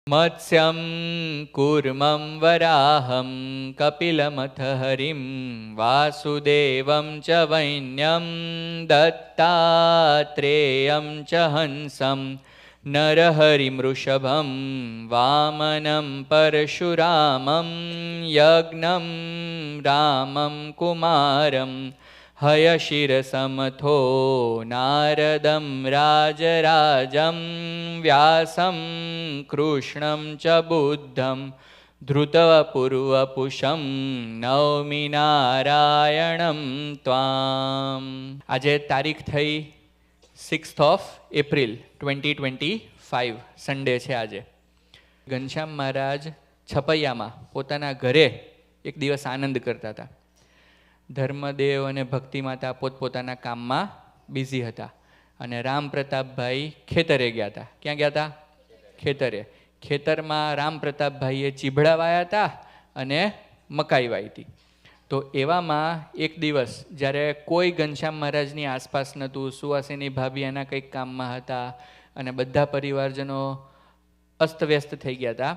મત્સ્યમ કૂર્મં વરાહં કપિલમથ હરિં વાસુદેવં ચ વૈન્યં દત્તાત્રેયં ચ હંસં નરહરિમૃષભં વામनं પરશુરામં યજ્ઞં રામં કુમારં હયશિરસમથો નારદં રાજરાજં વ્યાસં કૃષ્ણં ચ બુદ્ધં ધૃતપૂર્વપુષં નૌમિ નારાયણં ત્વામ. આજે તારીખ થઈ 6 એપ્રિલ 2025, સન્ડે છે આજે. ઘનશ્યામ મહારાજ છપૈયામાં પોતાના ઘરે એક દિવસ આનંદ કરતા હતા. ધર્મદેવ અને ભક્તિ માતા પોતપોતાના કામમાં બિઝી હતા અને રામ પ્રતાપભાઈ ખેતરે ગયા હતા. ક્યાં ગયા હતા? ખેતરે. ખેતરમાં રામ પ્રતાપભાઈએ ચીભડા વાયા હતા અને મકાઈ વાવી હતી. તો એવામાં એક દિવસ જ્યારે કોઈ ઘનશ્યામ મહારાજની આસપાસ નહોતું, સુવાસીની ભાભી એના કંઈક કામમાં હતા અને બધા પરિવારજનો અસ્તવ્યસ્ત થઈ ગયા હતા,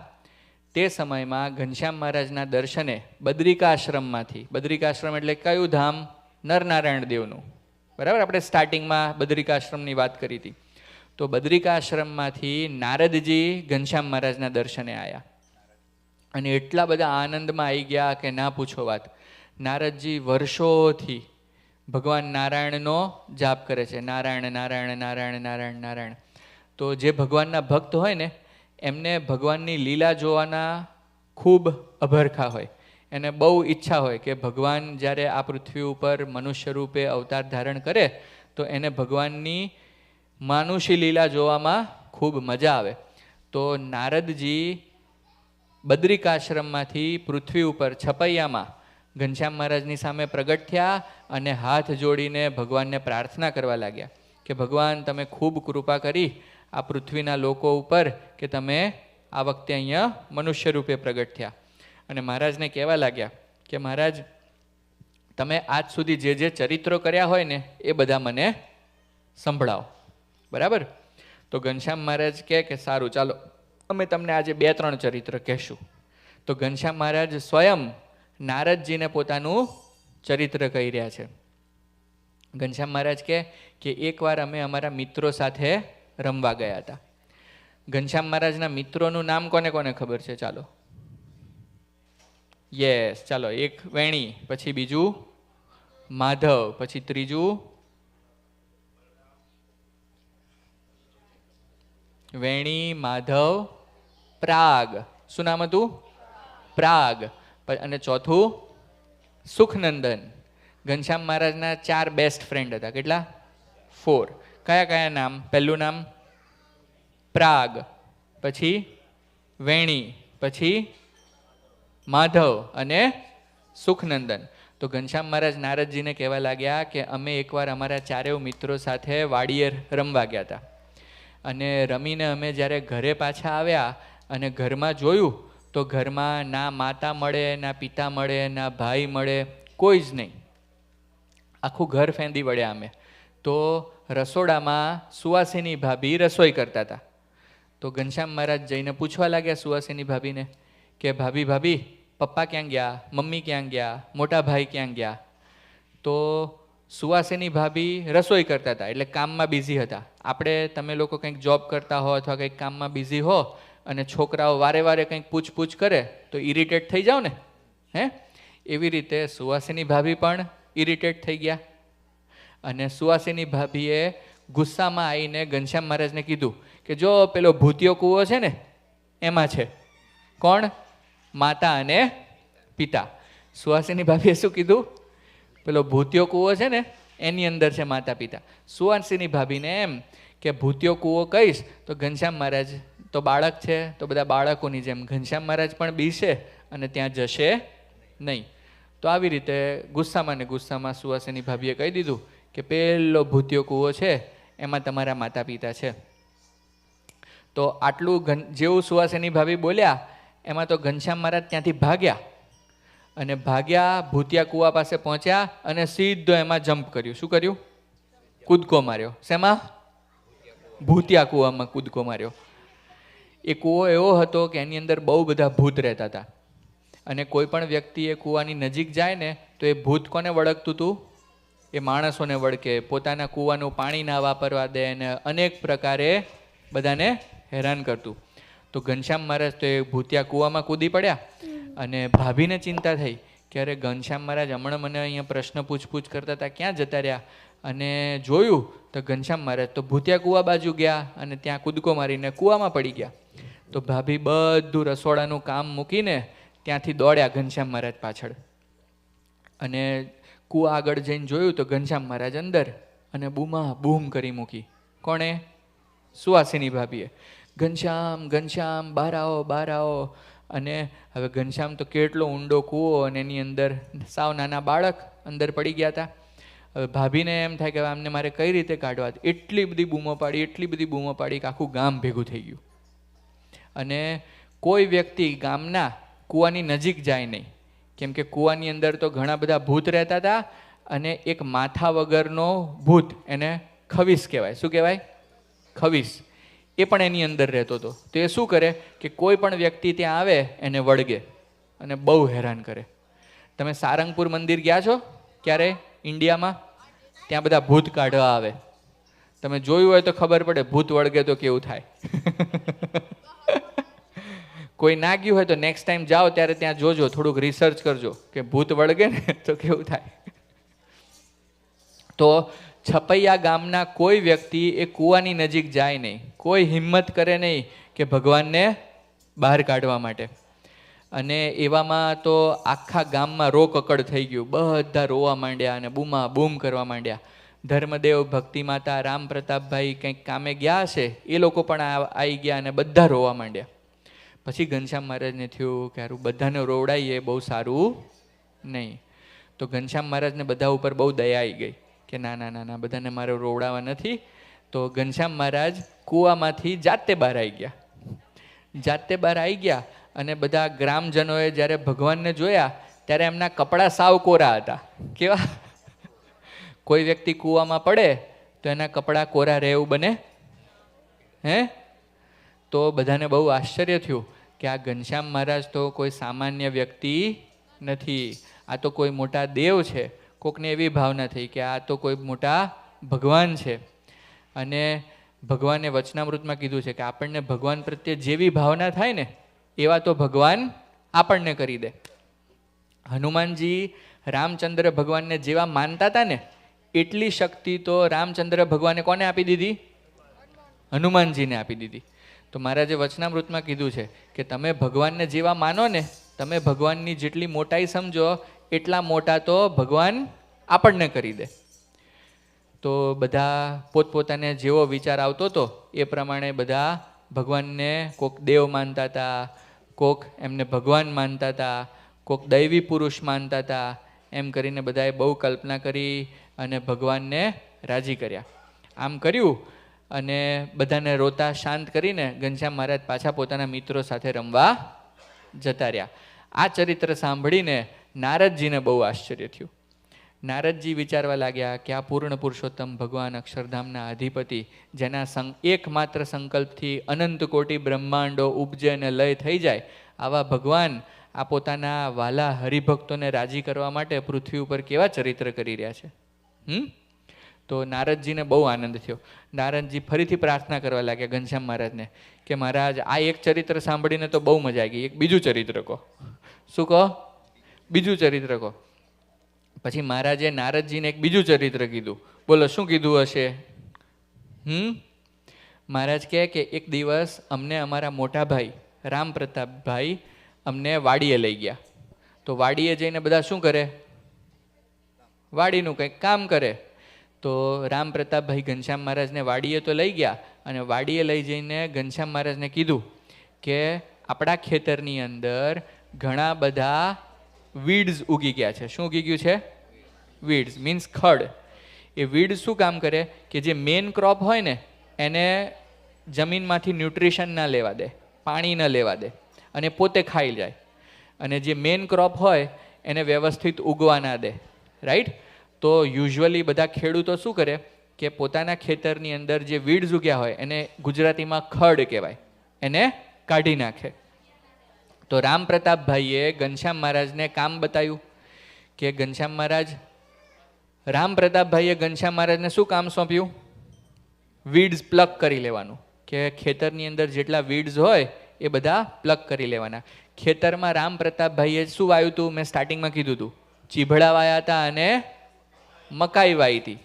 તે સમયમાં ઘનશ્યામ મહારાજના દર્શને બદ્રિકાશ્રમમાંથી, બદ્રિકાશ્રમ એટલે કયું ધામ? નરનારાયણ દેવનું. બરાબર, આપણે સ્ટાર્ટિંગમાં બદ્રિકાશ્રમની વાત કરી હતી. તો બદ્રિકાશ્રમમાંથી નારદજી ઘનશ્યામ મહારાજના દર્શને આવ્યા અને એટલા બધા આનંદમાં આવી ગયા કે ના પૂછો વાત. નારદજી વર્ષોથી ભગવાન નારાયણનો જાપ કરે છે. નારાયણ નારાયણ નારાયણ નારાયણ નારાયણ. તો જે ભગવાનના ભક્ત હોય ને એમને ભગવાનની લીલા જોવાના ખૂબ અભરખા હોય. એને બહુ ઈચ્છા હોય કે ભગવાન જ્યારે આ પૃથ્વી ઉપર મનુષ્ય રૂપે અવતાર ધારણ કરે તો એને ભગવાનની માનુષી લીલા જોવામાં ખૂબ મજા આવે. તો નારદજી બદ્રિકાશ્રમમાંથી પૃથ્વી ઉપર છપૈયામાં ઘનશ્યામ મહારાજની સામે પ્રગટ થયા અને હાથ જોડીને ભગવાનને પ્રાર્થના કરવા લાગ્યા કે ભગવાન તમે ખૂબ કૃપા કરી આ પૃથ્વીના લોકો ઉપર કે તમે આ વખતે અહીંયા મનુષ્ય રૂપે પ્રગટ થયા. અને મહારાજને કહેવા લાગ્યા કે મહારાજ તમે આજ સુધી જે જે ચરિત્રો કર્યા હોય ને એ બધા મને સંભળાવો. બરાબર? તો ઘનશ્યામ મહારાજ કહે કે સારું, ચાલો અમે તમને આજે 2-3 ચરિત્ર કહેશું. તો ઘનશ્યામ મહારાજ સ્વયં નારદજીને પોતાનું ચરિત્ર કહી રહ્યા છે. ઘનશ્યામ મહારાજ કહે કે એકવાર અમે અમારા મિત્રો સાથે રમવા ગયા હતા. ઘનશ્યામ મહારાજના મિત્રોનું નામ કોને કોને ખબર છે? ચાલો. યસ, ચાલો. એક વેણી, પછી બીજું માધવ, પછી ત્રીજું વેણી, માધવ, પ્રાગ. શું નામ હતું? પ્રાગ. અને ચોથું સુખનંદન. ઘનશ્યામ મહારાજના 4 બેસ્ટ ફ્રેન્ડ હતા. કેટલા? 4. કયા કયા નામ? પહેલું નામ પ્રાગ, પછી વેણી, પછી માધવ અને સુખનંદન. તો ઘનશ્યામ મહારાજ નારદજીને કહેવા લાગ્યા કે અમે એકવાર અમારા 4 મિત્રો સાથે વાડીએ રમવા ગયા હતા અને રમીને અમે જ્યારે ઘરે પાછા આવ્યા અને ઘરમાં જોયું તો ઘરમાં ના માતા મળે, ના પિતા મળે, ના ભાઈ મળે, કોઈ જ નહીં. આખું ઘર ફેંદી વળ્યા અમે. તો રસોડામાં સુવાસીની ભાભી રસોઈ કરતા હતા. તો ઘનશ્યામ મહારાજ જઈને પૂછવા લાગ્યા સુવાસીની ભાભીને કે ભાભી ભાભી પપ્પા ક્યાં ગયા, મમ્મી ક્યાં ગયા, મોટા ભાઈ ક્યાં ગયા? તો સુવાસીની ભાભી રસોઈ કરતા હતા એટલે કામમાં બિઝી હતા. આપણે તમે લોકો કંઈક જોબ કરતા હો અથવા કંઈક કામમાં બિઝી હો અને છોકરાઓ વારે વારે કંઈક પૂછપૂછ કરે તો ઇરિટેટ થઈ જાઓ ને, હે? એવી રીતે સુવાસીની ભાભી પણ ઇરિટેટ થઈ ગયા અને સુવાસીની ભાભીએ ગુસ્સામાં આવીને ઘનશ્યામ મહારાજને કીધું કે જો પેલો ભૂતિયો કૂવો છે ને એમાં છે કોણ? માતા અને પિતા. સુવાસીની ભાભીએ શું કીધું? પેલો ભૂતિયો કૂવો છે ને એની અંદર છે માતા પિતા. સુવાસીની ભાભીને એમ કે ભૂતિયો કૂવો કહીશ તો ઘનશ્યામ મહારાજ તો બાળક છે તો બધા બાળકોની જેમ ઘનશ્યામ મહારાજ પણ બીશે અને ત્યાં જશે નહીં. તો આવી રીતે ગુસ્સામાં ને ગુસ્સામાં સુવાસીની ભાભીએ કહી દીધું કે પેલો ભૂતિયો કૂવો છે એમાં તમારા માતા પિતા છે. તો આટલું જેવું સુવાસીની ભાભી બોલ્યા એમાં તો ઘનશ્યામ મહારાજ ત્યાંથી ભાગ્યા અને ભાગ્યા, ભૂતિયા કૂવા પાસે પહોંચ્યા અને સીધો એમાં જમ્પ કર્યું. શું કર્યું? કૂદકો માર્યો. શેમાં? ભૂતિયા કૂવામાં કૂદકો માર્યો. એ કૂવો એવો હતો કે એની અંદર બહુ બધા ભૂત રહેતા હતા, અને કોઈ પણ વ્યક્તિ એ કૂવાની નજીક જાય ને તો એ ભૂત કોને વળગતું હતું? એ માણસોને વળકે, પોતાના કૂવાનું પાણી ના વાપરવા દે, અને અનેક પ્રકારે બધાને હેરાન કરતું. તો ઘનશ્યામ મહારાજ તો એ ભૂતિયા કૂવામાં કૂદી પડ્યા, અને ભાભીને ચિંતા થઈ કે અરે ઘનશ્યામ મહારાજ હમણાં મને અહીંયા પ્રશ્ન પૂછપૂછ કરતા હતા, ક્યાં જતા રહ્યા? અને જોયું તો ઘનશ્યામ મહારાજ તો ભૂતિયા કૂવા બાજુ ગયા અને ત્યાં કૂદકો મારીને કૂવામાં પડી ગયા. તો ભાભી બધું રસોડાનું કામ મૂકીને ત્યાંથી દોડ્યા ઘનશ્યામ મહારાજ પાછળ, અને કૂવા આગળ જઈને જોયું તો ઘનશ્યામ મહારાજ અંદર, અને બૂમા બૂમ કરી મૂકી. કોણે? સુવાસિની ભાભીએ. ઘનશ્યામ ઘનશ્યામ બહાર આવો, બહાર આવો. અને હવે ઘનશ્યામ તો કેટલો ઊંડો કૂવો, અને એની અંદર સાવ નાના બાળક અંદર પડી ગયા હતા. હવે ભાભીને એમ થાય કે આમને મારે કઈ રીતે કાઢવા? એટલી બધી બૂમો પાડી, એટલી બધી બૂમો પાડી કે આખું ગામ ભેગું થઈ ગયું. અને કોઈ વ્યક્તિ ગામના કૂવાની નજીક જાય નહીં, કેમ કે કૂવાની અંદર તો ઘણા બધા ભૂત રહેતા હતા, અને એક માથા વગરનો ભૂત, એને ખવીસ કહેવાય. શું કહેવાય? ખવીસ. એ પણ એની અંદર રહેતો હતો. તો એ શું કરે કે કોઈ પણ વ્યક્તિ ત્યાં આવે એને વળગે અને બહુ હેરાન કરે. તમે સારંગપુર મંદિર ગયા છો ક્યારે ઇન્ડિયામાં? ત્યાં બધા ભૂત કાઢવા આવે. તમે જોયું હોય તો ખબર પડે ભૂત વળગે તો કેવું થાય. કોઈ ના ગયું હોય તો નેક્સ્ટ ટાઈમ જાઓ ત્યારે ત્યાં જોજો, થોડુંક રિસર્ચ કરજો કે ભૂત વળગે ને તો કેવું થાય. તો છપૈયા ગામના કોઈ વ્યક્તિ એ કૂવાની નજીક જાય નહીં, કોઈ હિંમત કરે નહીં કે ભગવાનને બહાર કાઢવા માટે. અને એવામાં તો આખા ગામમાં રોકકડ થઈ ગયું, બધા રોવા માંડ્યા અને બૂમા બૂમ કરવા માંડ્યા. ધર્મદેવ, ભક્તિ માતા, રામ પ્રતાપભાઈ કંઈક કામે ગયા હશે, એ લોકો પણ આવી ગયા અને બધા રોવા માંડ્યા. પછી ઘનશ્યામ મહારાજને થયું કે હારું બધાને રોવડાવીએ બહુ સારું નહીં. તો ઘનશ્યામ મહારાજને બધા ઉપર બહુ દયા આવી ગઈ કે ના ના ના ના, બધાને મારે રોવડાવવા નથી. તો ઘનશ્યામ મહારાજ કૂવામાંથી જાતે બહાર આવી ગયા. જાતે બહાર આવી ગયા, અને બધા ગ્રામજનોએ જ્યારે ભગવાનને જોયા ત્યારે એમના કપડાં સાવ કોરા હતા. કેવા? કોઈ વ્યક્તિ કૂવામાં પડે તો એના કપડાં કોરા રહે એવું બને? હે? તો બધાને બહુ આશ્ચર્ય થયું કે આ ઘનશ્યામ મહારાજ તો કોઈ સામાન્ય વ્યક્તિ નથી, આ તો કોઈ મોટા દેવ છે. કોકને એવી ભાવના થઈ કે આ તો કોઈ મોટા ભગવાન છે. અને ભગવાને વચનામૃતમાં કીધું છે કે આપણને ભગવાન પ્રત્યે જેવી ભાવના થાય ને એવા તો ભગવાન આપણને કરી દે. હનુમાનજી રામચંદ્ર ભગવાનને જેવા માનતા હતા ને એટલી શક્તિ તો રામચંદ્ર ભગવાને કોને આપી દીધી? હનુમાનજીને આપી દીધી. તો મહારાજે વચનામૃતમાં કીધું છે કે તમે ભગવાનને જેવા માનો ને, તમે ભગવાનની જેટલી મોટાઈ સમજો એટલા મોટા તો ભગવાન આપણને કરી દે. તો બધા પોતપોતાને જેવો વિચાર આવતો હતો એ પ્રમાણે બધા ભગવાનને કોક દેવ માનતા હતા, કોક એમને ભગવાન માનતા હતા, કોક દૈવી પુરુષ માનતા હતા. એમ કરીને બધાએ બહુ કલ્પના કરી અને ભગવાનને રાજી કર્યા. આમ કર્યું અને બધાને રોતા શાંત કરીને ઘનશ્યામ મહારાજ પાછા પોતાના મિત્રો સાથે રમવા જતા રહ્યા. આ ચરિત્ર સાંભળીને નારદજીને બહુ આશ્ચર્ય થયું. નારદજી વિચારવા લાગ્યા કે આ પૂર્ણ પુરુષોત્તમ ભગવાન અક્ષરધામના અધિપતિ, જેના એકમાત્ર સંકલ્પથી અનંત કોટી બ્રહ્માંડો ઉપજે અને લય થઈ જાય, આવા ભગવાન આ પોતાના વાલા હરિભક્તોને રાજી કરવા માટે પૃથ્વી ઉપર કેવા ચરિત્ર કરી રહ્યા છે. તો નારદજીને બહુ આનંદ થયો. નારદજી ફરીથી પ્રાર્થના કરવા લાગ્યા ઘનશ્યામ મહારાજને કે મહારાજ આ એક ચરિત્ર સાંભળીને તો બહુ મજા આવી ગઈ, એક બીજું ચરિત્ર કહો. શું કહો? બીજું ચરિત્ર કહો. પછી મહારાજે નારદજીને એક બીજું ચરિત્ર કીધું. બોલો શું કીધું હશે? મહારાજ કહે કે એક દિવસ અમને અમારા મોટા ભાઈ રામ પ્રતાપભાઈ અમને વાડીએ લઈ ગયા. તો વાડીએ જઈને બધા શું કરે? વાડીનું કંઈક કામ કરે. તો રામ પ્રતાપભાઈ ઘનશ્યામ મહારાજને વાડીએ તો લઈ ગયા, અને વાડીએ લઈ જઈને ઘનશ્યામ મહારાજને કીધું કે આપણા ખેતરની અંદર ઘણા બધા વીડ્સ ઉગી ગયા છે. શું ઉગી ગયું છે? વીડ્સ મીન્સ ખડ. એ વીડ શું કામ કરે કે જે મેઇન ક્રોપ હોય ને એને જમીનમાંથી ન્યુટ્રિશન ના લેવા દે, પાણી ન લેવા દે, અને પોતે ખાઈ જાય. અને જે મેઇન ક્રોપ હોય એને વ્યવસ્થિત ઉગવા ના દે. રાઈટ? તો યુઝ્યુઅલી બધા ખેડૂતો શું કરે કે પોતાના ખેતરની અંદર જે વીડ્સ ઉગ્યા હોય એને ગુજરાતીમાં ખડ કહેવાય, એને કાઢી નાખે. તો રામ પ્રતાપભાઈએ ઘનશ્યામ મહારાજને કામ બતાવ્યું કે ઘનશ્યામ મહારાજ, રામ પ્રતાપભાઈએ ઘનશ્યામ મહારાજને શું કામ સોંપ્યું? વીડ્સ પ્લગ કરી લેવાનું, કે ખેતરની અંદર જેટલા વીડ્સ હોય એ બધા પ્લગ કરી લેવાના. ખેતરમાં રામ પ્રતાપભાઈએ શું વાવ્યું હતું? મેં સ્ટાર્ટિંગમાં કીધું હતું, ચીભડા વાયા હતા અને મકાઈ વાવી હતી.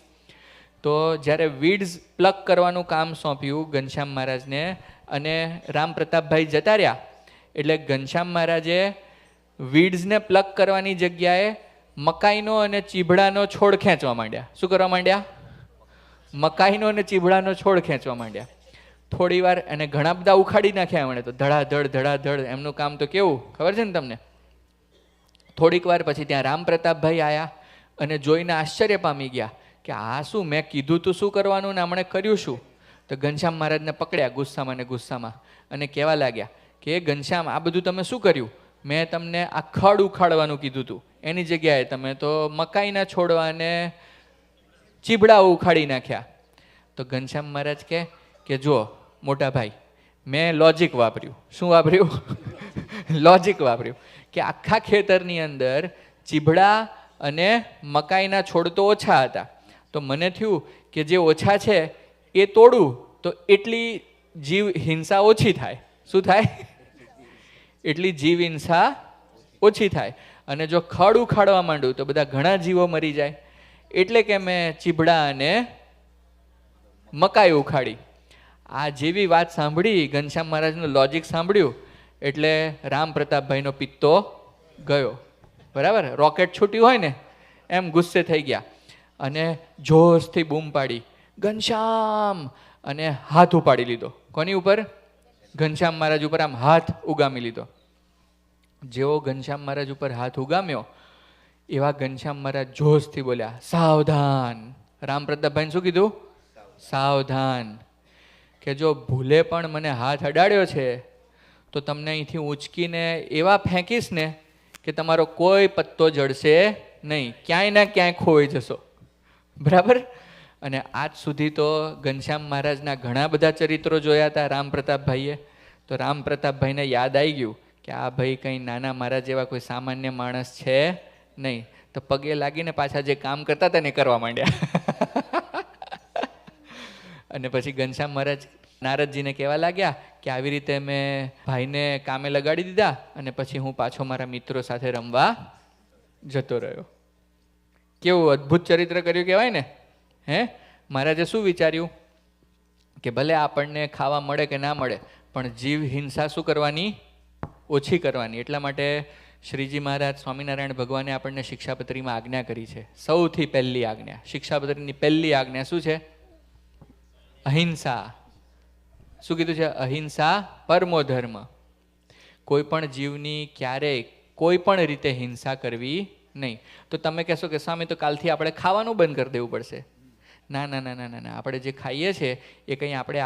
તો જ્યારે વીડ્સ પ્લગ કરવાનું કામ સોંપ્યું ઘનશ્યામ મહારાજને અને રામ પ્રતાપભાઈ જતા રહ્યા, એટલે ઘનશ્યામ મહારાજે વીડ્સને પ્લગ કરવાની જગ્યાએ મકાઈનો અને ચીભડાનો છોડ ખેંચવા માંડ્યા. શું કરવા માંડ્યા? મકાઈનો અને ચીભડાનો છોડ ખેંચવા માંડ્યા. થોડી વાર અને ઘણા બધા ઉખાડી નાખ્યા એમણે તો, ધડાધડ. એમનું કામ તો કેવું ખબર છે ને તમને? થોડીક વાર પછી ત્યાં રામ પ્રતાપભાઈ આવ્યા અને જોઈને આશ્ચર્ય પામી ગયા કે આ શું, મેં કીધું તું શું કરવાનું ને હમણે કર્યું શું? તો ઘનશ્યામ મહારાજને પકડ્યા ગુસ્સામાં અને કહેવા લાગ્યા કે ઘનશ્યામ, આ બધું તમે શું કર્યું? મેં તમને આ ખડ ઉખાડવાનું કીધું હતું, એની જગ્યાએ તમે તો મકાઈના છોડવાને ચીભડા ઉખાડી નાખ્યા. તો ઘનશ્યામ મહારાજ કે જો મોટા ભાઈ, મેં લોજિક વાપર્યું. શું વાપર્યું? લોજિક વાપર્યું કે આખા ખેતરની અંદર ચીભડા અને મકાઈના છોડ તો ઓછા હતા, તો મને થયું કે જે ઓછા છે એ તોડું તો એટલી જીવ હિંસા ઓછી થાય. શું થાય? એટલી જીવ હિંસા ઓછી થાય. અને જો ખડ ઉખાડવા માંડું તો બધા ઘણા જીવો મરી જાય, એટલે કે મેં ચીભડા અને મકાઈ ઉખાડી. આ જેવી વાત સાંભળી, ઘનશ્યામ મહારાજનું લોજિક સાંભળ્યું એટલે રામ પ્રતાપભાઈનો પિત્તો ગયો. બરાબર, રોકેટ છૂટ્યું હોય ને એમ ગુસ્સે થઈ ગયા અને જોશથી બૂમ પાડી, ઘનશ્યામ, અને હાથ ઉપાડી લીધો. કોની ઉપર? ઘનશ્યામ મહારાજ ઉપર આમ હાથ ઉગામી લીધો. જેવો ઘનશ્યામ મહારાજ ઉપર હાથ ઉગામ્યો એવા ઘનશ્યામ મહારાજ જોશથી બોલ્યા, સાવધાન. રામ પ્રતાપભાઈને શું કીધું? સાવધાન, કે જો ભૂલે પણ મને હાથ અડાડ્યો છે તો તમને અહીંથી ઊંચકીને એવા ફેંકીશ ને કે તમારો કોઈ પત્તો જડશે નહીં, ક્યાંય ના ક્યાંય ખોઈ જશો. બરાબર. અને આજ સુધી તો ઘનશ્યામ મહારાજના ઘણા બધા ચરિત્રો જોયા હતા રામ પ્રતાપભાઈએ. તો રામ પ્રતાપભાઈને યાદ આવી ગયું કે આ ભાઈ કંઈ નાના મહારાજ જેવા કોઈ સામાન્ય માણસ છે નહીં. તો પગે લાગીને પાછા જે કામ કરતા હતા ને કરવા માંડ્યા. અને પછી ઘનશ્યામ મહારાજ નારદજીને કહેવા લાગ્યા કે આવી રીતે મેં ભાઈને કામે લગાડી દીધા અને પછી હું પાછો મારા મિત્રો સાથે રમવા જતો રહ્યો. કેવું અદ્ભુત ચરિત્ર કર્યું કહેવાય ને. મહારાજે શું વિચાર્યું કે ભલે આપણને ખાવા મળે કે ના મળે, પણ જીવ હિંસા શું કરવાની? ઓછી કરવાની. એટલા માટે શ્રીજી મહારાજ સ્વામિનારાયણ ભગવાને આપણને શિક્ષાપત્રીમાં આજ્ઞા કરી છે. સૌથી પહેલી આજ્ઞા, શિક્ષાપત્રીની પહેલી આજ્ઞા શું છે? અહિંસા. શું કીધું છે? અહિંસા પરમો ધર્મ. કોઈ પણ જીવની ક્યારેય કોઈ પણ રીતે હિંસા કરવી નહીં. તો તમે કહેશો કે સ્વામી તો કાલથી આપણે ખાવાનું બંધ કરી દેવું પડશે. ના ના ના ના ના ના, આપણે જે ખાઈએ છીએ એ કંઈ આપણે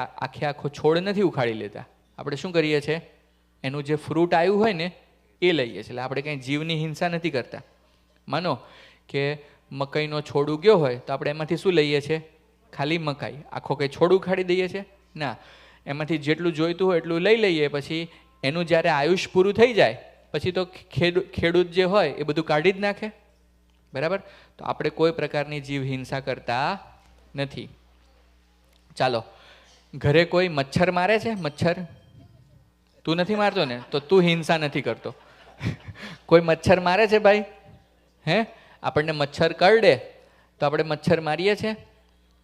આખો છોડ નથી ઉખાડી લેતા. આપણે શું કરીએ છીએ? એનું જે ફ્રૂટ આવ્યું હોય ને એ લઈએ છીએ. એટલે આપણે કંઈ જીવની હિંસા નથી કરતા. માનો કે મકાઈનો છોડ ઉગ્યો હોય તો આપણે એમાંથી શું લઈએ છીએ? ખાલી મકાઈ. આખો કંઈ છોડ ઉખાડી દઈએ છીએ? ના, એમાંથી જેટલું જોઈતું હોય એટલું લઈ લઈએ. પછી એનું જ્યારે આયુષ પૂરું થઈ જાય પછી તો ખેડૂત જે હોય એ બધું કાઢી જ નાખે. બરાબર. તો આપણે કોઈ પ્રકારની જીવ હિંસા કરતા નથી. ચાલો, ઘરે કોઈ મચ્છર મારે છે? મચ્છર તું નથી મારતો ને, તો તું હિંસા નથી કરતો. કોઈ મચ્છર મારે છે ભાઈ? આપણને મચ્છર કરડે તો આપણે મચ્છર મારીએ છીએ?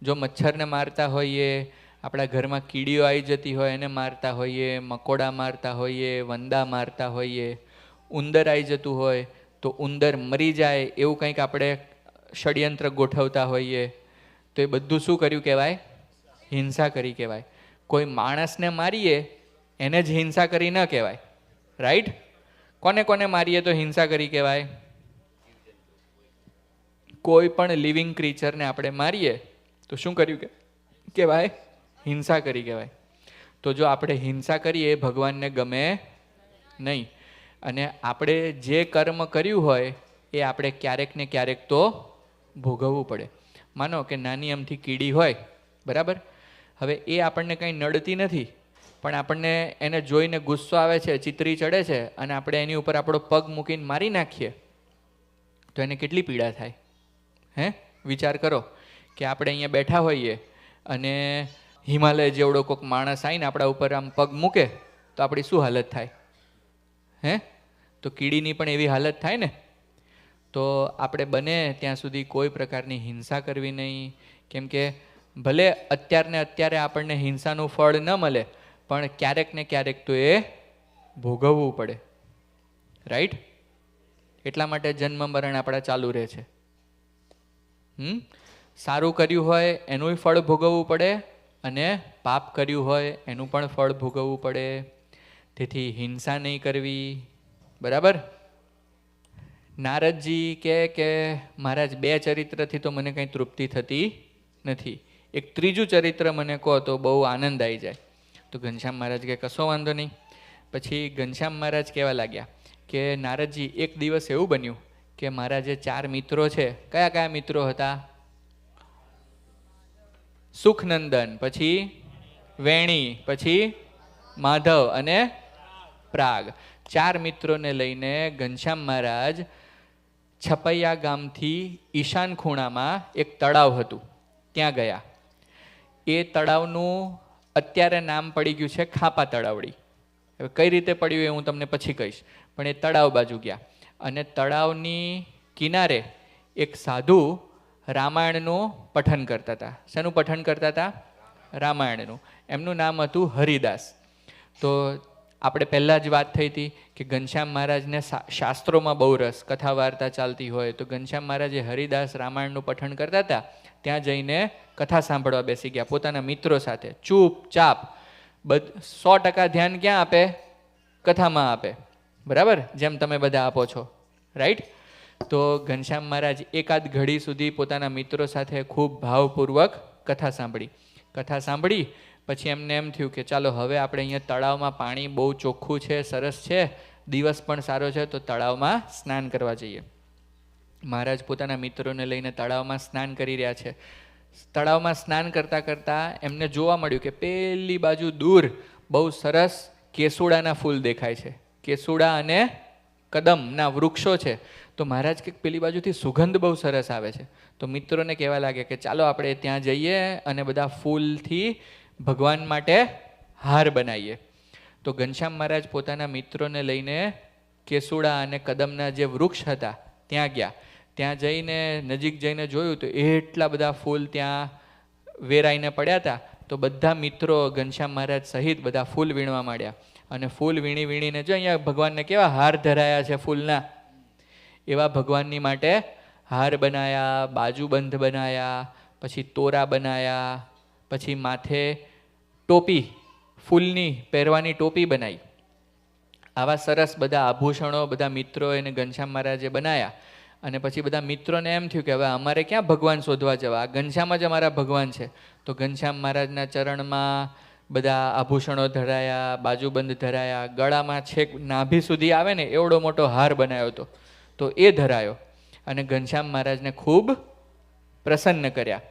જો મચ્છરને મારતા હોઈએ, આપણા ઘરમાં કીડીઓ આવી જતી હોય એને મારતા હોઈએ, મકોડા મારતા હોઈએ, વંદા મારતા હોઈએ, ઉંદર આવી જતું હોય તો ઉંદર મરી જાય એવું કંઈક આપણે ષડયંત્ર ગોઠવતા હોઈએ, તો એ બધું શું કર્યું કહેવાય? હિંસા કરી કહેવાય. કોઈ માણસને મારીએ એને જ હિંસા કરી ન કહેવાય. રાઈટ? કોને કોને મારીએ તો હિંસા કરી કહેવાય? કોઈ પણ લિવિંગ ક્રીચરને આપણે મારીએ તો શું કર્યું કહેવાય? હિંસા કરી કહેવાય. તો જો આપણે હિંસા કરીએ એ ભગવાનને ગમે નહીં. અને આપણે જે કર્મ કર્યું હોય એ આપણે ક્યારેક ને ક્યારેક તો ભોગવવું પડે. માનો કે નાની અમથી કીડી હોય, બરાબર, હવે એ આપણને કંઈ નડતી નથી, પણ આપણને એને જોઈને ગુસ્સો આવે છે, ચિતરી ચડે છે, અને આપણે એની ઉપર આપણો પગ મૂકીને મારી નાખીએ તો એને કેટલી પીડા થાય? હે, વિચાર કરો કે આપણે અહીંયા બેઠા હોઈએ અને હિમાલય જેવડો કોઈક માણસ આવીને આપણા ઉપર આમ પગ મૂકે તો આપણી શું હાલત થાય? હે, તો કીડીની પણ એવી હાલત થાય ને. તો આપણે બને ત્યાં સુધી કોઈ પ્રકારની હિંસા કરવી નહીં. કેમ કે ભલે અત્યારે આપણને હિંસાનું ફળ ન મળે, પણ ક્યારેક ને ક્યારેક તો એ ભોગવવું પડે. રાઈટ? એટલા માટે જન્મ મરણ આપણા ચાલુ રહે છે. સારું કર્યું હોય એનું ફળ ભોગવવું પડે, અને પાપ કર્યું હોય એનું પણ ફળ ભોગવવું પડે. તેથી હિંસા નહીં કરવી. બરાબર? નારદજી કે મહારાજ 2 ચરિત્રથી તો મને કંઈ તૃપ્તિ થતી નથી, એક ત્રીજું ચરિત્ર મને કહો તો બહુ આનંદ આવી જાય. તો ઘનશ્યામ મહારાજ કે કશો વાંધો નહીં. પછી ઘનશ્યામ મહારાજ કહેવા લાગ્યા કે નારદજી, એક દિવસ એવું બન્યું કે મારા જે 4 મિત્રો છે, કયા કયા મિત્રો હતા? સુખનંદન, પછી વેણી, પછી માધવ અને પ્રાગ. 4 મિત્રોને લઈને ઘનશ્યામ મહારાજ છપૈયા ગામથી ઈશાન ખૂણામાં એક તળાવ હતું ત્યાં ગયા. એ તળાવનું અત્યારે નામ પડી ગયું છે ખાપા તળાવડી. હવે કઈ રીતે પડ્યું એ હું તમને પછી કહીશ, પણ એ તળાવ બાજુ ગયા અને તળાવની કિનારે એક સાધુ રામાયણનું પઠન કરતા હતા. શેનું પઠન કરતા હતા? રામાયણનું. એમનું નામ હતું હરિદાસ. તો આપણે પહેલાં જ વાત થઈ હતી કે ઘનશ્યામ મહારાજને શાસ્ત્રોમાં બહુ રસ, કથા વાર્તા ચાલતી હોય તો ઘનશ્યામ મહારાજે હરિદાસ રામાયણનું પઠન કરતા હતા ત્યાં જઈને કથા સાંભળવા બેસી ગયા પોતાના મિત્રો સાથે. ચૂપચાપ 100% ધ્યાન ક્યાં આપે? કથામાં આપે. બરાબર? જેમ તમે બધા આપો છો. રાઈટ? તો ઘનશ્યામ મહારાજ એકાદ ઘડી સુધી પોતાના મિત્રો સાથે ખૂબ ભાવપૂર્વક કથા સાંભળી. કથા સાંભળી પછી એમને એમ થયું કે ચાલો હવે આપણે અહીંયા તળાવમાં પાણી બહુ ચોખ્ખું છે, સરસ છે, દિવસ પણ સારો છે, તો તળાવમાં સ્નાન કરવા જઈએ. મહારાજ પોતાના મિત્રોને લઈને તળાવમાં સ્નાન કરી રહ્યા છે. તળાવમાં સ્નાન કરતાં કરતાં એમને જોવા મળ્યું કે પેલી બાજુ દૂર બહુ સરસ કેસુડાના ફૂલ દેખાય છે. કેસુડા અને કદમના વૃક્ષો છે. તો મહારાજ કે પેલી બાજુથી સુગંધ બહુ સરસ આવે છે. તો મિત્રોને કહેવા લાગે કે ચાલો આપણે ત્યાં જઈએ અને બધા ફૂલથી ભગવાન માટે હાર બનાવીએ. તો ઘનશ્યામ મહારાજ પોતાના મિત્રોને લઈને કેસુડા અને કદમના જે વૃક્ષ હતા ત્યાં ગયા. ત્યાં જઈને નજીક જઈને જોયું તો એટલા બધા ફૂલ ત્યાં વેરાઈને પડ્યા હતા. તો બધા મિત્રો ઘનશ્યામ મહારાજ સહિત બધા ફૂલ વીણવા માંડ્યા અને ફૂલ વીણીને જો અહીંયા ભગવાનને કેવા હાર ધરાયા છે ફૂલના, એવા ભગવાનની માટે હાર બનાયા, બાજુબંધ બનાયા, પછી તોરા બનાયા, પછી માથે ટોપી, ફૂલની પહેરવાની ટોપી બનાવી. આવા સરસ બધા આભૂષણો બધા મિત્રો એને ઘનશ્યામ મહારાજે બનાવ્યા. અને પછી બધા મિત્રોને એમ થયું કે હવે અમારે ક્યાં ભગવાન શોધવા જવા, આ ઘનશ્યામ જ અમારા ભગવાન છે. તો ઘનશ્યામ મહારાજના ચરણમાં બધા આભૂષણો ધરાયા, બાજુબંધ ધરાયા, ગળામાં છેક નાભી સુધી આવે ને એવડો મોટો હાર બનાવ્યો હતો, તો એ ધરાયો અને ઘનશ્યામ મહારાજને ખૂબ પ્રસન્ન કર્યા.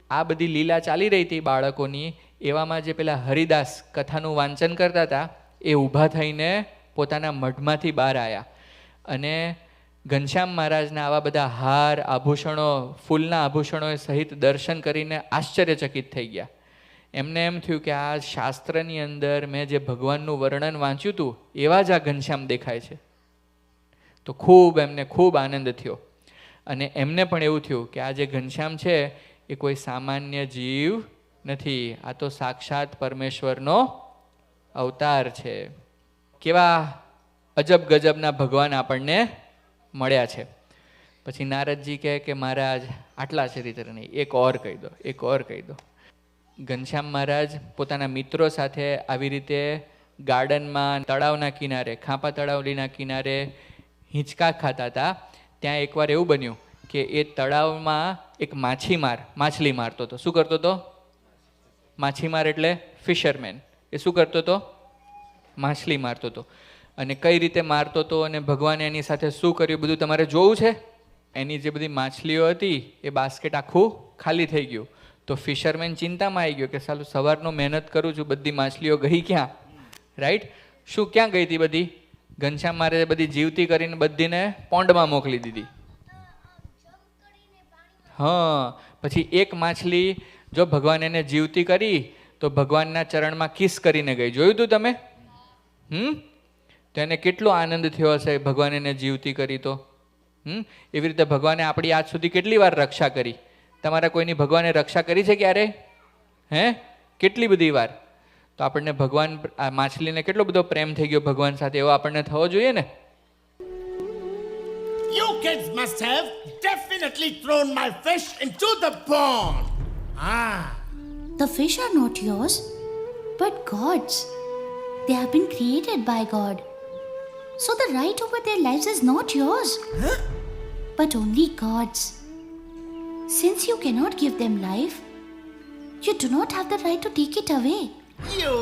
આ બધી લીલા ચાલી રહી હતી બાળકોની. એવામાં જે પેલા હરિદાસ કથાનું વાંચન કરતા હતા એ ઊભા થઈને પોતાના મઢમાંથી બહાર આવ્યા અને ઘનશ્યામ મહારાજના આવા બધા હાર, આભૂષણો, ફૂલના આભૂષણો સહિત દર્શન કરીને આશ્ચર્યચકિત થઈ ગયા. એમને એમ થયું કે આ શાસ્ત્રની અંદર મેં જે ભગવાનનું વર્ણન વાંચ્યું હતું એવા જ આ ઘનશ્યામ દેખાય છે. તો એમને ખૂબ આનંદ થયો અને એમને પણ એવું થયું કે આ જે ઘનશ્યામ છે એ કોઈ સામાન્ય જીવ નથી, આ તો સાક્ષાત પરમેશ્વરનો અવતાર છે. કેવા અજબ ગજબના ભગવાન આપણને મળ્યા છે. પછી નારદજી કહે કે મહારાજ આટલા ચરિત્ર નહીં, એક ઓર કહી દો. ઘનશ્યામ મહારાજ પોતાના મિત્રો સાથે આવી રીતે ગાર્ડનમાં, તળાવના કિનારે, ખાંપા તળાવના કિનારે હિંચકા ખાતા હતા. ત્યાં એકવાર એવું બન્યું કે એ તળાવમાં એક માછલી મારતો હતો. શું કરતો હતો? માછીમાર એટલે ફિશરમેન. એ શું કરતો હતો? માછલી મારતો હતો. અને કઈ રીતે મારતો હતો અને ભગવાને એની સાથે શું કર્યું બધું તમારે જોવું છે. એની જે બધી માછલીઓ હતી એ બાસ્કેટ આખું ખાલી થઈ ગયું. તો ફિશરમેન ચિંતામાં આવી ગયો કે સાલું સવારનો મહેનત કરું છું, બધી માછલીઓ ગઈ ક્યાં? રાઈટ? શું ક્યાં ગઈ હતી બધી? ઘનશ્યામ મહારાજે બધી જીવતી કરીને બધીને પોન્ડમાં મોકલી દીધી. હા, પછી એક માછલી જો ભગવાન એને જીવતી કરી તો ભગવાનના ચરણમાં કિસ કરીને ગઈ. જોયું તું તમે? તો એને કેટલો આનંદ થયો હશે ભગવાન એને જીવતી કરી તો. એવી રીતે ભગવાને આપણી આજ સુધી કેટલી વાર રક્ષા કરી? તમારા કોઈની ભગવાને રક્ષા કરી છે ક્યારે? હે? કેટલી બધી વાર. તો આપણને ભગવાન, આ માછલીને કેટલો બધો પ્રેમ થઈ ગયો ભગવાન સાથે, એવો આપણને થવો જોઈએ ને. You kids must have definitely thrown my fish into the pond. The fish are not yours, but God's. They have been created by God. So the right over their lives is not yours, but only God's. Since you cannot give them life, you do not have the right to take it away. You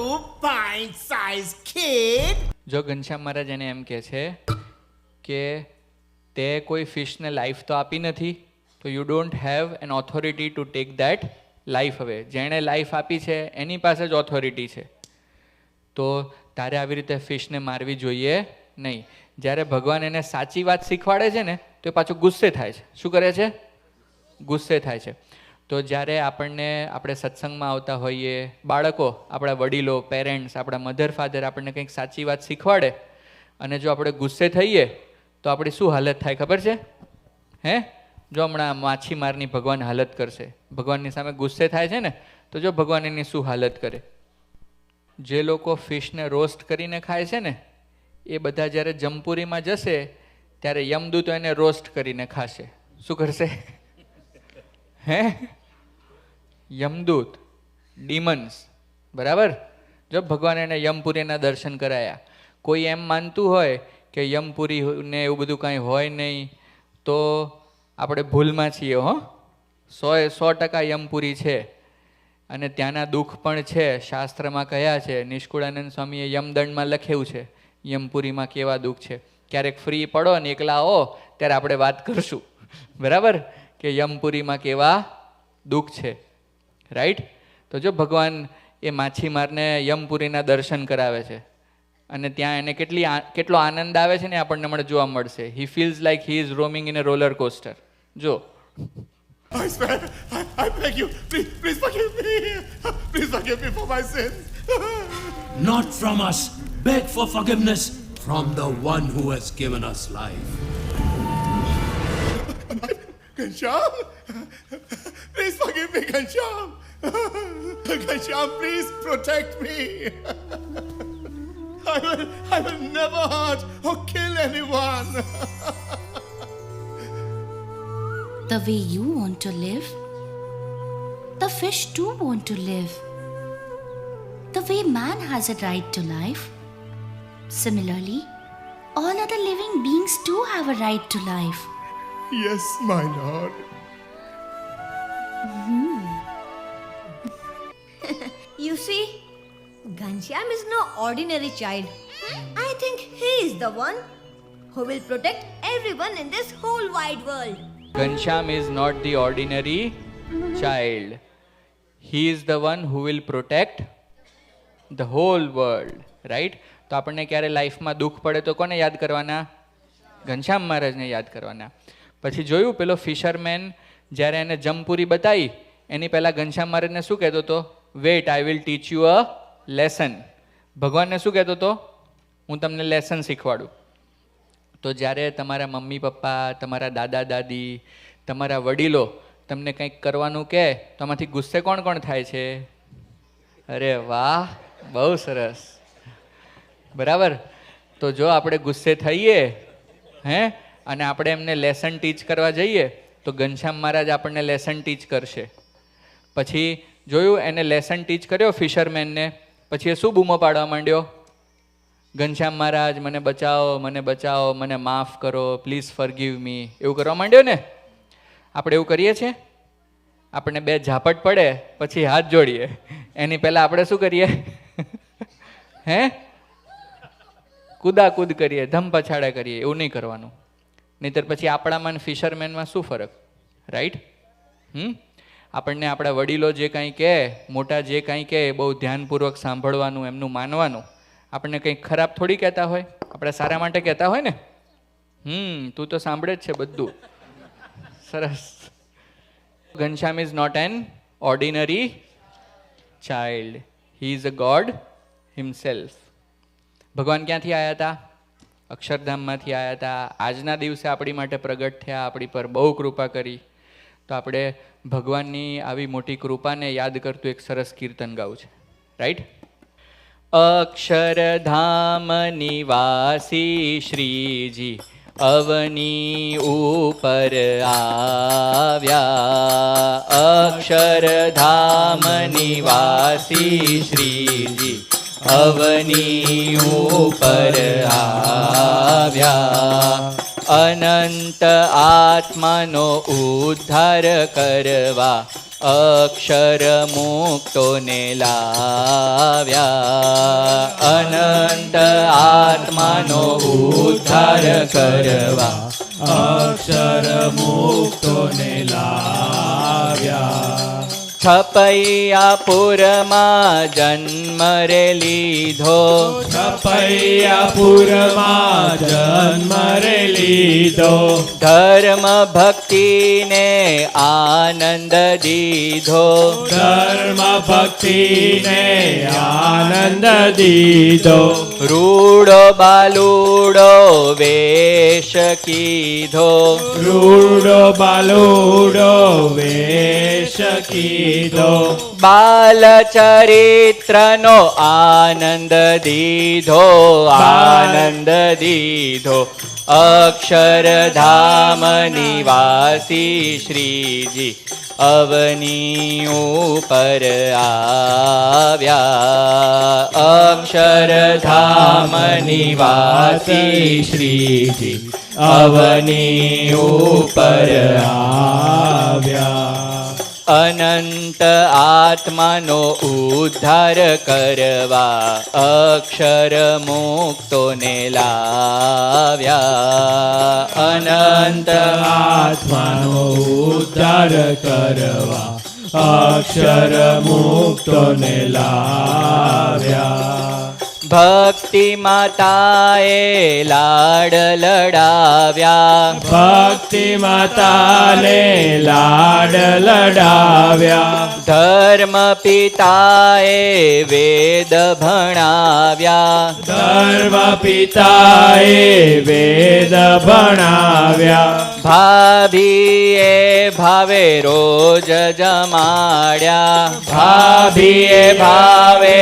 pint-sized kid. જો ઘનશ્યામ મહારાજ એને એમ કહે છે કે તે કોઈ ફિશને life તો આપી નથી, તો you don't have an authority to take that life અવે. જેણે લાઈફ આપી છે એની પાસે જ ઓથોરિટી છે, તો તારે આવી રીતે ફિશને મારવી જોઈએ નહીં. જ્યારે ભગવાન એને સાચી વાત શીખવાડે છે ને તો એ પાછું ગુસ્સે થાય છે. શું કરે છે? ગુસ્સે થાય છે. તો જ્યારે આપણે સત્સંગમાં આવતા હોઈએ, બાળકો, આપણા વડીલો, પેરેન્ટ્સ, આપણા મધર ફાધર આપણને કંઈક સાચી વાત શીખવાડે અને જો આપણે ગુસ્સે થઈએ તો આપણી શું હાલત થાય ખબર છે? હે? જો હમણાં માછીમારની ભગવાન હાલત કરશે, ભગવાનની સામે ગુસ્સે થાય છે ને, તો જો ભગવાન એની શું હાલત કરે. જે લોકો ફિશને રોસ્ટ કરીને ખાય છે ને એ બધા જ્યારે જમપુરીમાં જશે ત્યારે યમદૂતો એને રોસ્ટ કરીને ખાશે. શું કરશે? હે? યમદૂત, ડીમન્સ. બરાબર? જો ભગવાન એને યમપુરીના દર્શન કરાયા. કોઈ એમ માનતું હોય કે યમપુરી ને એવું બધું કાંઈ હોય નહીં તો આપણે ભૂલમાં છીએ. 100% યમપુરી છે અને ત્યાંના દુઃખ પણ છે. શાસ્ત્રમાં કયા છે? નિષ્કુળાનંદ સ્વામીએ યમદંડમાં લખેલું છે યમપુરીમાં કેવા દુઃખ છે. ક્યારેક ફ્રી પડો ને એકલા હો ત્યારે આપણે વાત કરશું. બરાબર? કે યમપુરીમાં કેવા દુઃખ છે. રાઈટ? તો જો ભગવાન એ માછીમારને યમપુરીના દર્શન કરાવે છે અને ત્યાં એને કેટલો આનંદ આવે છે ને આપણને જોવા મળશે. He feels like he is roaming in a roller coaster. જો I swear, I beg you, please forgive me. Please forgive me for my sins. Not from us. Beg for forgiveness from the one who has given us life. Ghanshyam, please forgive me, Ghanshyam. Ghanshyam, please protect me. I will never hurt or kill anyone. The way you want to live, the fish too want to live. The way man has a right to life, similarly, all other living beings too have a right to life. Yes, my lord. You see, Ghanshyam is no ordinary child. I think he is the one who will protect everyone in this whole wide world. Ghanshyam is not the ordinary child. He is the one who will protect the whole world. Right? તો આપણને ક્યારે લાઈફમાં દુઃખ પડે તો કોને યાદ કરવાના? ઘનશ્યામ મહારાજને યાદ કરવાના. પછી જોયું પેલો ફિશરમેન જ્યારે એને જમપુરી બતાવી એની પહેલાં ઘનશ્યામ મહારાજને શું કહેતો હતો? Wait, I will teach you a lesson. ભગવાનને શું કહેતો હતો? હું તમને લેસન શીખવાડું. તો જ્યારે તમારા મમ્મી પપ્પા, તમારા દાદા દાદી, તમારા વડીલો તમને કંઈક કરવાનું કહે તો આમાંથી ગુસ્સે કોણ કોણ થાય છે? અરે વાહ, બહુ સરસ. બરાબર? તો જો આપણે ગુસ્સે થઈએ અને આપણે એમને લેસન ટીચ કરવા જઈએ તો ઘનશ્યામ મહારાજ આપણને લેસન ટીચ કરશે. પછી જોયું એને લેસન ટીચ કર્યો ફિશરમેનને, પછી એ શું બૂમો પાડવા માંડ્યો? ઘનશ્યામ મહારાજ મને બચાવો, મને બચાવો, મને માફ કરો, પ્લીઝ ફોરગીવ મી, એવું કરવા માંડ્યો ને. આપણે એવું કરીએ છીએ? આપણને બે ઝાપટ પડે પછી હાથ જોડીએ, એની પહેલાં આપણે શું કરીએ? કૂદાકૂદ કરીએ, ધમ પછાડા કરીએ. એવું નહીં કરવાનું, નહીંતર પછી આપણામાં ફિશરમેનમાં શું ફરક? રાઈટ? આપણને આપણા વડીલો જે કાંઈ કહે, મોટા જે કાંઈ કહે એ બહુ ધ્યાનપૂર્વક સાંભળવાનું, એમનું માનવાનું. આપણને કંઈક ખરાબ થોડી કહેતા હોય, આપણે સારા માટે કહેતા હોય ને. તું તો સાંભળે જ છે બધું. સરસ. Ghanshyam is not an ordinary child, he is a god himself. ભગવાન ક્યાંથી આવ્યા હતા? અક્ષરધામમાંથી આવ્યા હતા. આજના દિવસે આપણી માટે પ્રગટ થયા, આપણી પર બહુ કૃપા કરી. તો આપણે ભગવાનની આવી મોટી કૃપાને યાદ કરતું એક સરસ કીર્તન ગાવું છે, રાઈટ? અક્ષરધામ નિવાસી શ્રીજી અવની ઉપર આવ્યા. અક્ષરધામ નિવાસી શ્રીજી અવની ઉપર આવ્યા. અનંત આત્માનો ઉદ્ધાર કરવા અક્ષર મુક્તોને લાવ્યા. અનંત આત્માનો ઉદ્ધાર કરવા અક્ષર મુક્તોને લાવ્યા. છપૈયાપુરમાં જન્મ રે લીધો, છપૈયાપુરમાં જન્મ રે લીધો. ધર્મ ભક્તિને આનંદ દીધો, ધર્મ ભક્તિને આનંદ દીધો. રૂડો બાલુડો વેશ કીધો, રૂડો બાલુડો વેશ કીધો. બાલ ચરિત્રનો આનંદ દીધો, આનંદ દીધો. અક્ષરધામ નિવાસી શ્રીજી અવની ઉપર આવ્યા. અક્ષરધામ નિવાસી શ્રીજી અવની ઉપર આવ્યા. અનંત આત્માનો ઉદ્ધાર કરવા અક્ષર મુક્તોને લાવ્યા. અનંત આત્માનો ઉદ્ધાર કરવા અક્ષર મુક્તોને લાવ્યા. ભક્તિ માતાએ લાડ લડાવ્યા, ભક્તિ માતાને લાડ લડાવ્યા. ધર્મ પિતાએ વેદ ભણાવ્યા, ધર્મ પિતાએ વેદ ભણાવ્યા. ભાભીએ ભાવે રોજ જમાડ્યા, ભાભીએ ભાવે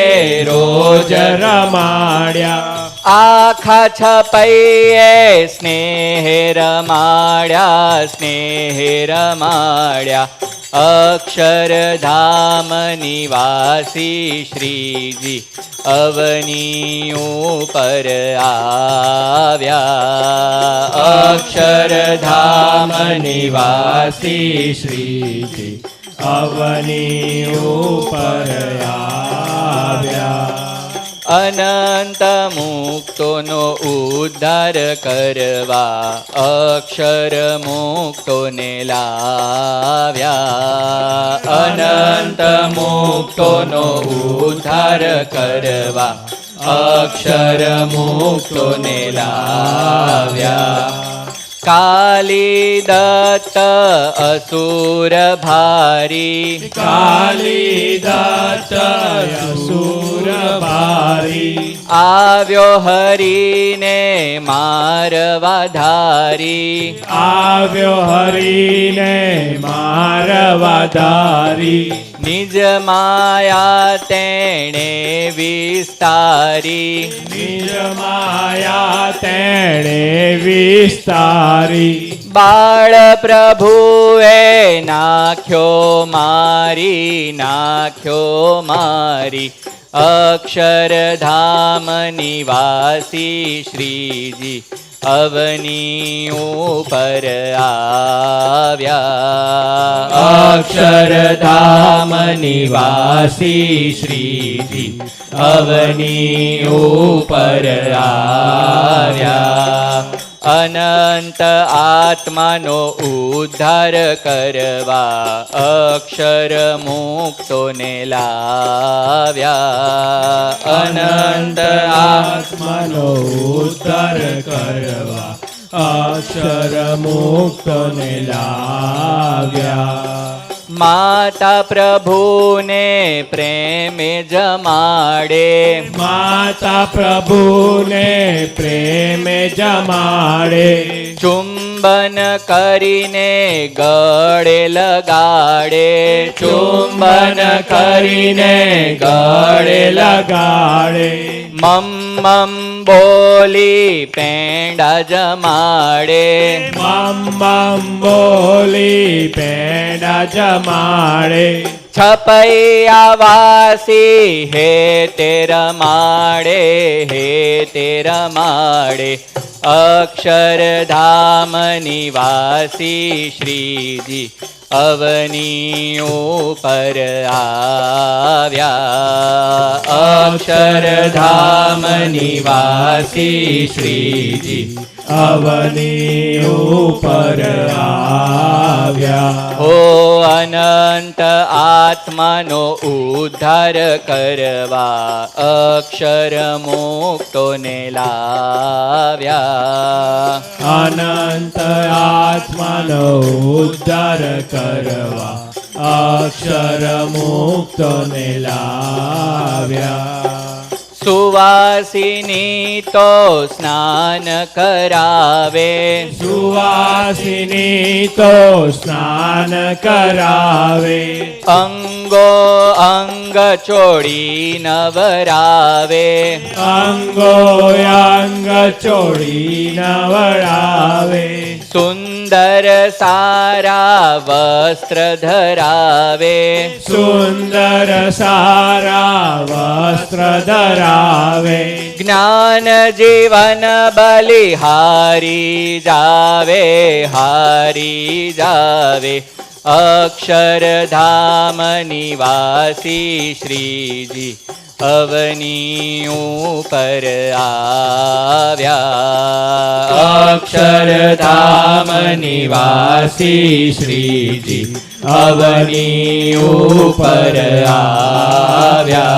રોજ રમાડ્યા. આખા છપૈયે સ્નેહ રમાડ્યા, સ્નેહ રમાડ્યા. અક્ષરધામ નિવાસી શ્રીજી અવની ઉપર આવ્યા. અક્ષરધામ નિવાસી શ્રીજી અવની ઉપર આવ્યા. અનંત મુક્તોનો ઉદ્ધાર કરવા અક્ષર મુક્તોને લાવ્યા. અનંત મુક્તોનો ઉદ્ધાર કરવા અક્ષર મુક્તોને લાવ્યા. કાલી દત્ત અસુર ભારી, કાલી દત્ત અસુર ભારી. આવ્યો હરીને મારવા ધારી, આવ્યો હરીને મારવા ધારી. નિજ માયા તેણે વિસ્તારી, નિજ માયા તેણે વિસ્તારી. બાળ પ્રભુએ નાખ્યો મારી, નાખ્યો મારી. અક્ષરધામ નિવાસી શ્રીજી અવની ઉપર આવ્યા. અક્ષરધામ નિવાસી શ્રીજી અવની ઉપર આવ્યા. અનંત આત્માનો ઉદ્ધાર કરવા અક્ષર મુક્તોને લાવ્યા. અનંત આત્માનો ઉદ્ધાર કરવા અક્ષર મુક્તોને લાવ્યા. માતા પ્રભુને પ્રેમે જમાડે, માતા પ્રભુને પ્રેમે જમાડે, ચુંબન કરીને ગળે લગાડે, ચુંબન કરીને ગળે લગાડે, મમ મમ બોલી પેંડા જમાડે, મમ મમ બોલી પેંડા જમાડે, છપૈયા વાસી હે તે રમાડે, હે તે રમાડે. અક્ષરધામ નિવાસી શ્રીજી અવની ઉપર આવ્યા. અક્ષરધામ નિવાસી શ્રીજી અવની ઉપર આવ્યા. હો અનંત આત્માનો ઉદ્ધાર કરવા અક્ષર મુક્તોને લાવ્યા. અનંત આત્માનો ઉદ્ધાર કરવા અક્ષર મુક્તોને લાવ્યા. સુવાસિની તો સ્નાન કરાવે, સુવાસિની તો સ્નાન કરાવે, અંગો અંગ ચોડી નવરાવે, અંગો અંગ ચોડી નવડાવે, સુંદર સારા વસ્ત્ર ધરાવે, સુંદર સારા વસ્ત્ર ધરાવે, જ્ઞાન જીવન બલિહારી જાવે, હારી જાવે. અક્ષરધામ નિવાસી શ્રીજી અવની ઉપર આવ્યા. અક્ષરધામ નિવાસી શ્રીજી અવની ઉપર આવ્યા.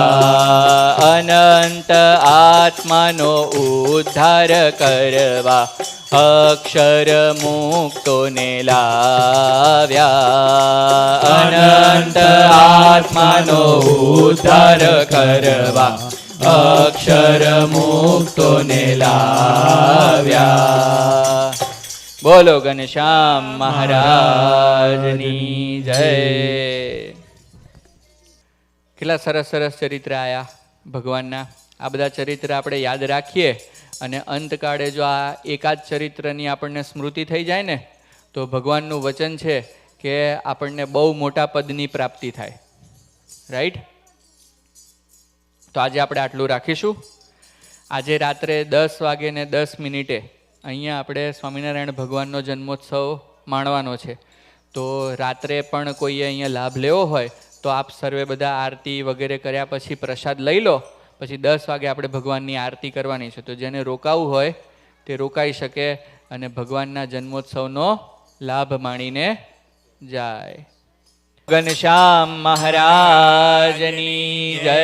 અનંત આત્માનો ઉદ્ધાર કરવા અક્ષર મુક્તોને લાવ્યા. અનંત આત્માનો ઉદ્ધાર કરવા અક્ષર મુક્તોને લાવ્યા. બોલો ઘનશ્યામ મહારાજની જય. કેટલા સરસ સરસ ચરિત્ર આયા ભગવાનના. આ બધા ચરિત્ર આપણે યાદ રાખીએ અને અંતકાળે જો આ એકાદ ચરિત્રની આપણને સ્મૃતિ થઈ જાય ને તો ભગવાનનું વચન છે કે આપણને બહુ મોટા પદની પ્રાપ્તિ થાય. રાઈટ? તો આજે આપણે આટલું રાખીશું. આજે રાત્રે 10:10 અહીંયા આપણે સ્વામિનારાયણ ભગવાનનો જન્મોત્સવ માણવાનો છે. તો રાત્રે પણ કોઈએ અહીંયા લાભ લેવો હોય તો આપ સર્વે બધા આરતી વગેરે કર્યા પછી પ્રસાદ લઈ લો. પછી 10 વાગે આપણે ભગવાનની આરતી કરવાની છે. તો જેને રોકાવું હોય તે રોકાઈ શકે અને ભગવાનના જન્મોત્સવનો લાભ માણીને જાય. ઘનશ્યામ મહારાજની જય.